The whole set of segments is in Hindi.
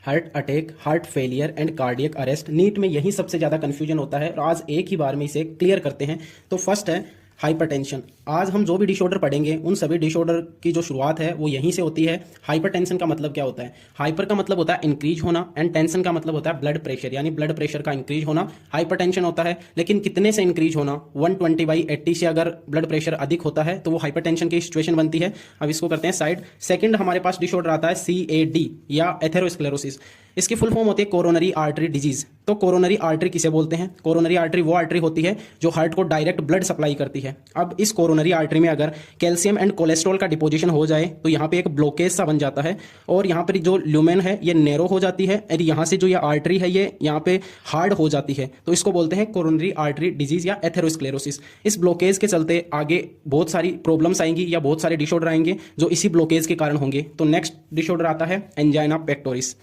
Heart attack, heart failure and cardiac arrest. NEET में यही सबसे ज़्यादा कन्फ्यूजन होता है और आज एक ही बार में इसे क्लियर करते हैं। तो फर्स्ट है हाइपरटेंशन। आज हम जो भी डिसऑर्डर पढ़ेंगे उन सभी डिसऑर्डर की जो शुरुआत है वो यहीं से होती है। हाइपरटेंशन का मतलब क्या होता है? हाइपर का मतलब होता है इंक्रीज होना एंड टेंशन का मतलब होता है ब्लड प्रेशर, यानी ब्लड प्रेशर का इंक्रीज होना हाइपरटेंशन होता है। लेकिन कितने से इंक्रीज होना? 120/80 से अगर ब्लड प्रेशर अधिक होता है तो वो हाइपरटेंशन की सिचुएशन बनती है। अब इसको करते हैं साइड। सेकंड हमारे पास डिसऑर्डर आता है CAD या एथेरोस्क्लेरोसिस। इसकी फुल फॉर्म होती है कोरोनरी आर्टरी डिजीज। तो कोरोनरी आर्टरी किसे बोलते हैं? कोरोनरी आर्टरी वो आर्टरी होती है जो हार्ट को डायरेक्ट ब्लड सप्लाई करती है। अब इस कोरोनरी आर्टरी में अगर कैल्शियम एंड कोलेस्ट्रॉल का डिपोजिशन हो जाए तो यहाँ पे एक ब्लॉकेज सा बन जाता है और यहाँ पर जो ल्यूमेन है ये नैरो हो जाती है और यहाँ से जो ये आर्टरी है ये यहाँ पे हार्ड हो जाती है। तो इसको बोलते हैं कोरोनरी आर्टरी डिजीज या एथेरोस्क्लेरोसिस। इस ब्लॉकेज के चलते आगे बहुत सारी प्रॉब्लम्स आएंगी या बहुत सारे डिसऑर्डर आएंगे जो इसी ब्लॉकेज के कारण होंगे। तो नेक्स्ट डिसऑर्डर आता है एंजाइना पेक्टोरिस।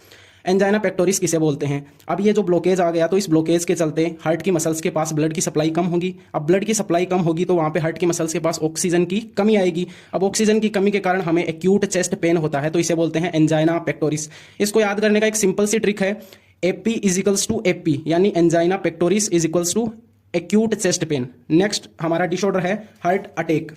एंजाइना पेक्टोरिस किसे बोलते हैं? अब ये जो ब्लॉकेज आ गया तो इस ब्लॉकेज के चलते हार्ट की मसल्स के पास ब्लड की सप्लाई कम होगी। अब ब्लड की सप्लाई कम होगी तो वहाँ पे हार्ट की मसल्स के पास ऑक्सीजन की कमी आएगी। अब ऑक्सीजन की कमी के कारण हमें एक्यूट चेस्ट पेन होता है, तो इसे बोलते हैं एंजाइना पेक्टोरिस। इसको याद करने का एक सिंपल सी ट्रिक है, AP इजिकल्स टू AP, यानी angina pectoris is equals to acute chest pain. Next हमारा डिसऑर्डर है हार्ट अटैक।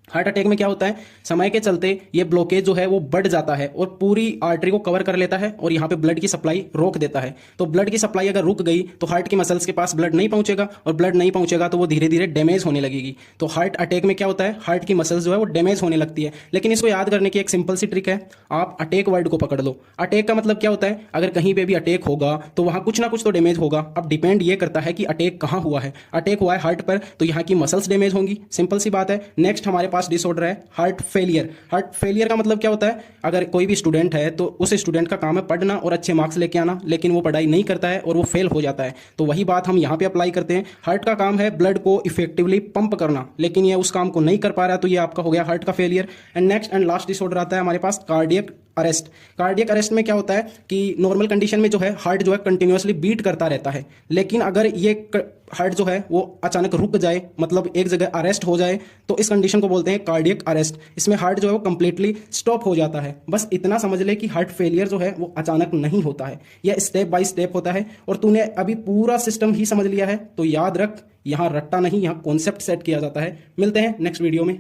हार्ट अटैक में क्या होता है? समय के चलते ये ब्लॉकेज जो है वो बढ़ जाता है और पूरी आर्टरी को कवर कर लेता है और यहाँ पे ब्लड की सप्लाई रोक देता है। तो ब्लड की सप्लाई अगर रुक गई तो हार्ट की मसल्स के पास ब्लड नहीं पहुंचेगा और ब्लड नहीं पहुंचेगा तो वो धीरे धीरे डैमेज होने लगेगी। तो हार्ट अटैक में क्या होता है? हार्ट की मसल्स जो है वो डैमेज होने लगती है। लेकिन इसको याद करने की एक सिंपल सी ट्रिक है, आप अटैक वर्ड को पकड़ लो। अटैक का मतलब क्या होता है? अगर कहीं पे भी अटैक होगा तो वहां कुछ ना कुछ तो डैमेज होगा। अब डिपेंड ये करता है कि अटैक कहाँ हुआ है। अटैक हुआ है हार्ट पर तो यहाँ की मसल्स डैमेज होंगी, सिंपल सी बात है। नेक्स्ट हमारे पास डिसऑर्डर है हार्ट फेलियर। हार्ट फेलियर का मतलब क्या होता है? अगर कोई भी स्टूडेंट है तो उस स्टूडेंट का काम है पढ़ना और अच्छे मार्क्स लेके आना, लेकिन वो पढ़ाई नहीं करता है और वो फेल हो जाता है। तो वही बात हम यहाँ पे अप्लाई करते हैं। हार्ट का काम है ब्लड को इफेक्टिवली पंप करना, लेकिन ये उस काम को नहीं कर पा रहा, तो ये आपका हो गया हार्ट का failure. And next and last disorder आता है हमारे पास कार्डियक अरेस्ट। कार्डियक अरेस्ट में क्या होता है कि नॉर्मल कंडीशन में जो है हार्ट जो है कंटिन्यूअसली बीट करता रहता है, लेकिन अगर ये हार्ट जो है वो अचानक रुक जाए, मतलब एक जगह अरेस्ट हो जाए, तो इस कंडीशन को बोलते हैं कार्डियक अरेस्ट। इसमें हार्ट जो है वो कंप्लीटली स्टॉप हो जाता है। बस इतना समझ ले कि हार्ट फेलियर जो है वो अचानक नहीं होता है, यह स्टेप बाय स्टेप होता है। और तूने अभी पूरा सिस्टम ही समझ लिया है तो याद रख, यहाँ रट्टा नहीं, यहाँ कॉन्सेप्ट सेट किया जाता है। मिलते हैं नेक्स्ट वीडियो में।